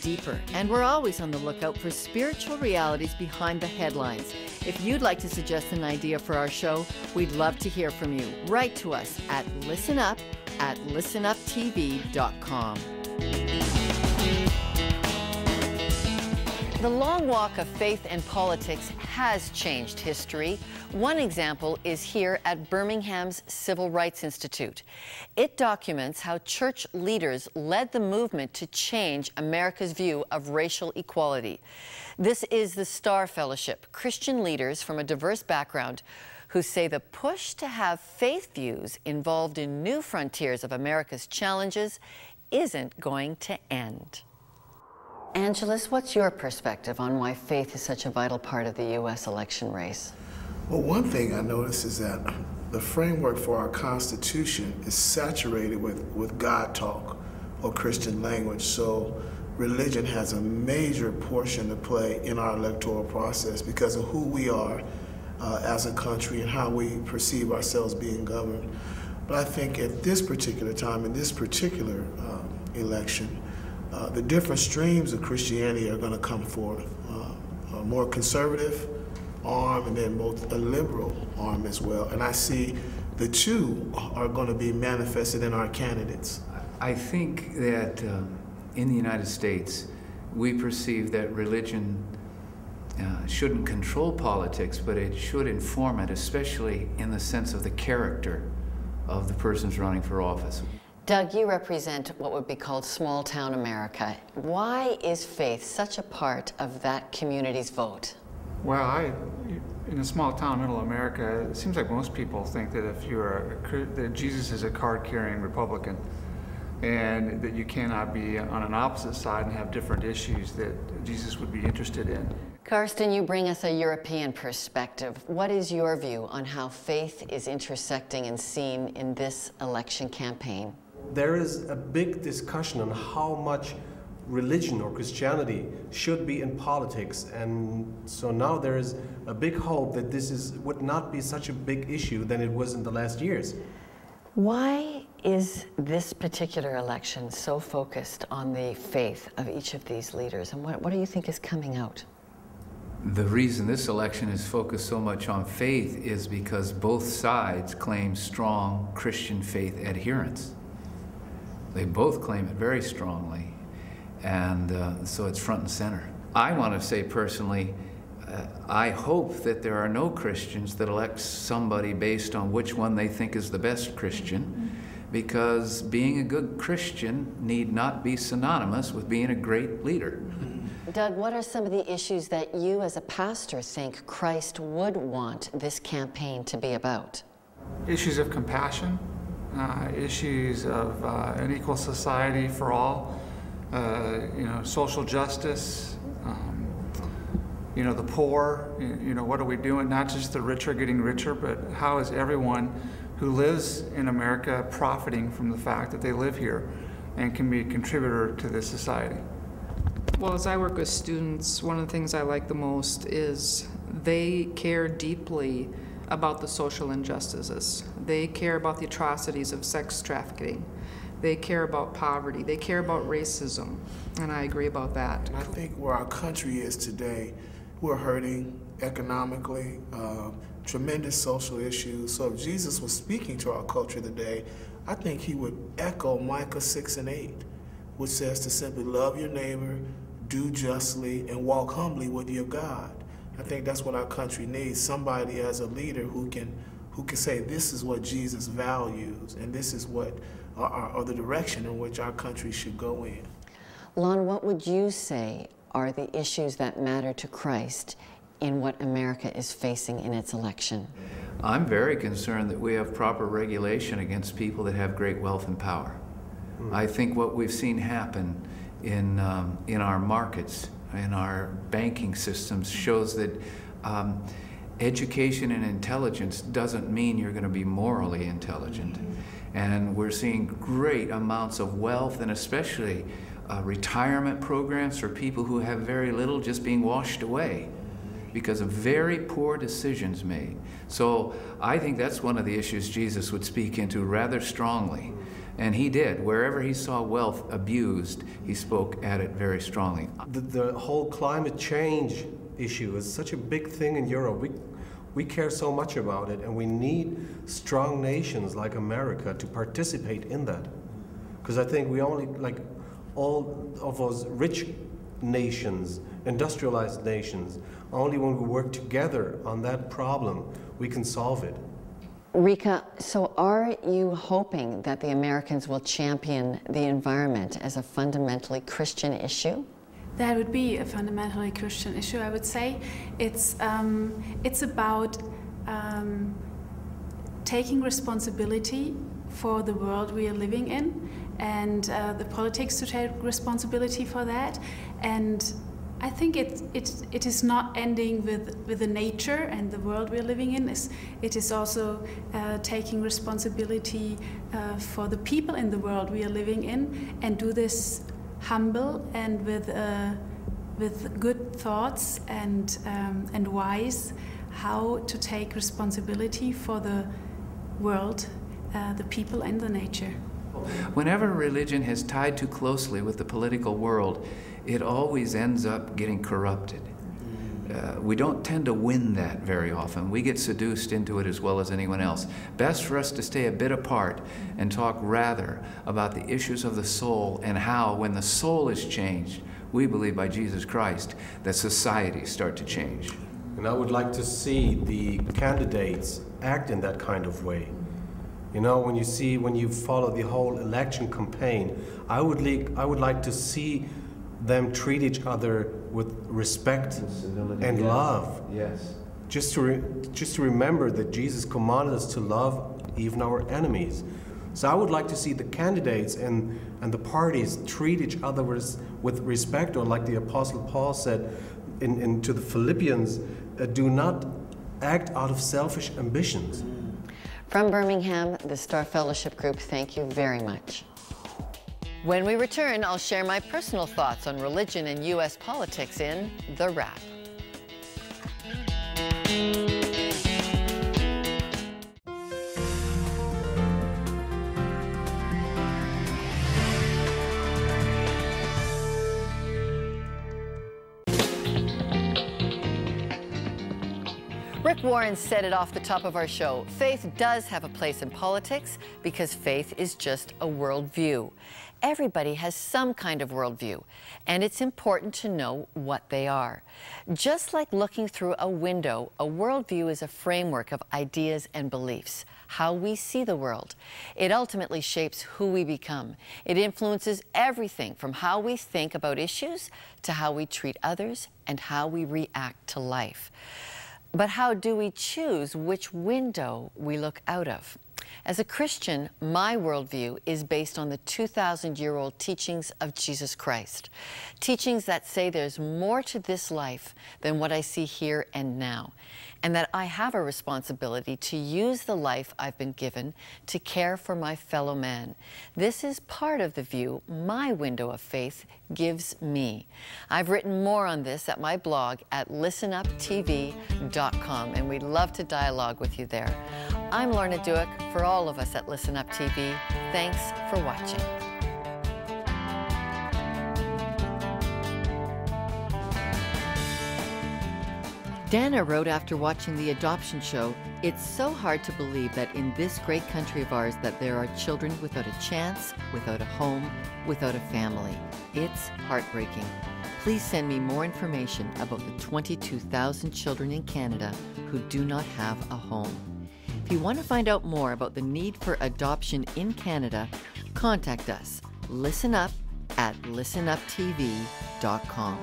deeper, and we're always on the lookout for spiritual realities behind the headlines. If you'd like to suggest an idea for our show, we'd love to hear from you. Write to us at listenup@listenuptv.com. The long walk of faith and politics has changed history. One example is here at Birmingham's Civil Rights Institute. It documents how church leaders led the movement to change America's view of racial equality. This is the Star Fellowship, Christian leaders from a diverse background who say the push to have faith views involved in new frontiers of America's challenges isn't going to end. Angeles, what's your perspective on why faith is such a vital part of the U.S. election race? Well, one thing I notice is that the framework for our Constitution is saturated with God talk or Christian language. So religion has a major portion to play in our electoral process because of who we are as a country and how we perceive ourselves being governed. But I think at this particular time, in this particular election, the different streams of Christianity are going to come forth. A more conservative arm and then both a liberal arm as well. And I see the two are going to be manifested in our candidates. I think that in the United States, we perceive that religion shouldn't control politics, but it should inform it, especially in the sense of the character of the persons running for office. Doug, you represent what would be called small-town America. Why is faith such a part of that community's vote? Well, in a small town, middle America, it seems like most people think that if you're that Jesus is a card-carrying Republican, and that you cannot be on an opposite side and have different issues that Jesus would be interested in. Karsten, you bring us a European perspective. What is your view on how faith is intersecting and seen in this election campaign? There is a big discussion on how much religion or Christianity should be in politics, and so now there is a big hope that this would not be such a big issue than it was in the last years. Why is this particular election so focused on the faith of each of these leaders, and what do you think is coming out? The reason this election is focused so much on faith is because both sides claim strong Christian faith adherence. They both claim it very strongly, and so it's front and center. I want to say personally, I hope that there are no Christians that elect somebody based on which one they think is the best Christian, because being a good Christian need not be synonymous with being a great leader. Doug, what are some of the issues that you as a pastor think Christ would want this campaign to be about? Issues of compassion, issues of an equal society for all, social justice, the poor, what are we doing? Not just the rich are getting richer, but how is everyone who lives in America profiting from the fact that they live here and can be a contributor to this society? Well, as I work with students, one of the things I like the most is they care deeply about the social injustices. They care about the atrocities of sex trafficking. They care about poverty. They care about racism, and I agree about that. I think where our country is today, we're hurting economically, tremendous social issues. So if Jesus was speaking to our culture today, I think he would echo Micah 6:8, which says to simply love your neighbor, do justly, and walk humbly with your God. I think that's what our country needs, somebody as a leader who can say this is what Jesus values and this is what or the direction in which our country should go in. Lon, what would you say are the issues that matter to Christ in what America is facing in its election? I'm very concerned that we have proper regulation against people that have great wealth and power. I think what we've seen happen in our markets, in our banking systems, shows that education and intelligence doesn't mean you're going to be morally intelligent. And we're seeing great amounts of wealth, and especially retirement programs for people who have very little just being washed away because of very poor decisions made. So I think that's one of the issues Jesus would speak into rather strongly, And he did. Wherever he saw wealth abused, he spoke at it very strongly. The whole climate change issue is such a big thing in Europe. We care so much about it, and we need strong nations like America to participate in that. Because I think we only, like all of those rich nations, industrialized nations, only when we work together on that problem, we can solve it. Rika, so are you hoping that the Americans will champion the environment as a fundamentally Christian issue? That would be a fundamentally Christian issue, I would say. It's about taking responsibility for the world we are living in, and the politics to take responsibility for that. And I think it is not ending with the nature and the world we're living in. It is also taking responsibility for the people in the world we are living in, and do this humble and with good thoughts and wise, how to take responsibility for the world, the people and the nature. Whenever religion is tied too closely with the political world, it always ends up getting corrupted. We don't tend to win that very often. We get seduced into it as well as anyone else. Best for us to stay a bit apart and talk rather about the issues of the soul, and how, when the soul is changed, we believe by Jesus Christ, that societies start to change. And I would like to see the candidates act in that kind of way. You know, when you follow the whole election campaign, I would like to see them treat each other with respect and love. Yes. Just to remember that Jesus commanded us to love even our enemies. So I would like to see the candidates and the parties treat each other with respect, or like the Apostle Paul said to the Philippians, do not act out of selfish ambitions. From Birmingham, the Star Fellowship Group, thank you very much. When we return, I'll share my personal thoughts on religion and U.S. politics in The Wrap. Rick Warren said it off the top of our show. Faith does have a place in politics because faith is just a worldview. Everybody has some kind of worldview, and it's important to know what they are. Just like looking through a window, a worldview is a framework of ideas and beliefs, how we see the world. It ultimately shapes who we become. It influences everything from how we think about issues to how we treat others and how we react to life. But how do we choose which window we look out of? As a Christian, my worldview is based on the 2,000-year-old teachings of Jesus Christ. Teachings that say there's more to this life than what I see here and now, and that I have a responsibility to use the life I've been given to care for my fellow man. This is part of the view my window of faith gives me. I've written more on this at my blog at listenuptv.com, and we'd love to dialogue with you there. I'm Lorna Duick. For all of us at Listen Up TV, thanks for watching. Dana wrote after watching the adoption show, "It's so hard to believe that in this great country of ours that there are children without a chance, without a home, without a family. It's heartbreaking. Please send me more information about the 22,000 children in Canada who do not have a home." If you want to find out more about the need for adoption in Canada, contact us. Listen up at listenuptv.com.